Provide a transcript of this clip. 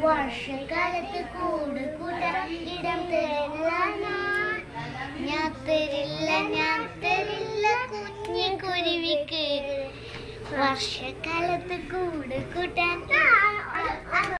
വർഷകാലത്ത് കൂട് കൂട്ടാൻ ഇടം തരില്ല ഞാൻ തരില്ല കുഞ്ഞി കുരുവിക്ക് വർഷകാലത്ത് കൂട് കൂട്ടാൻ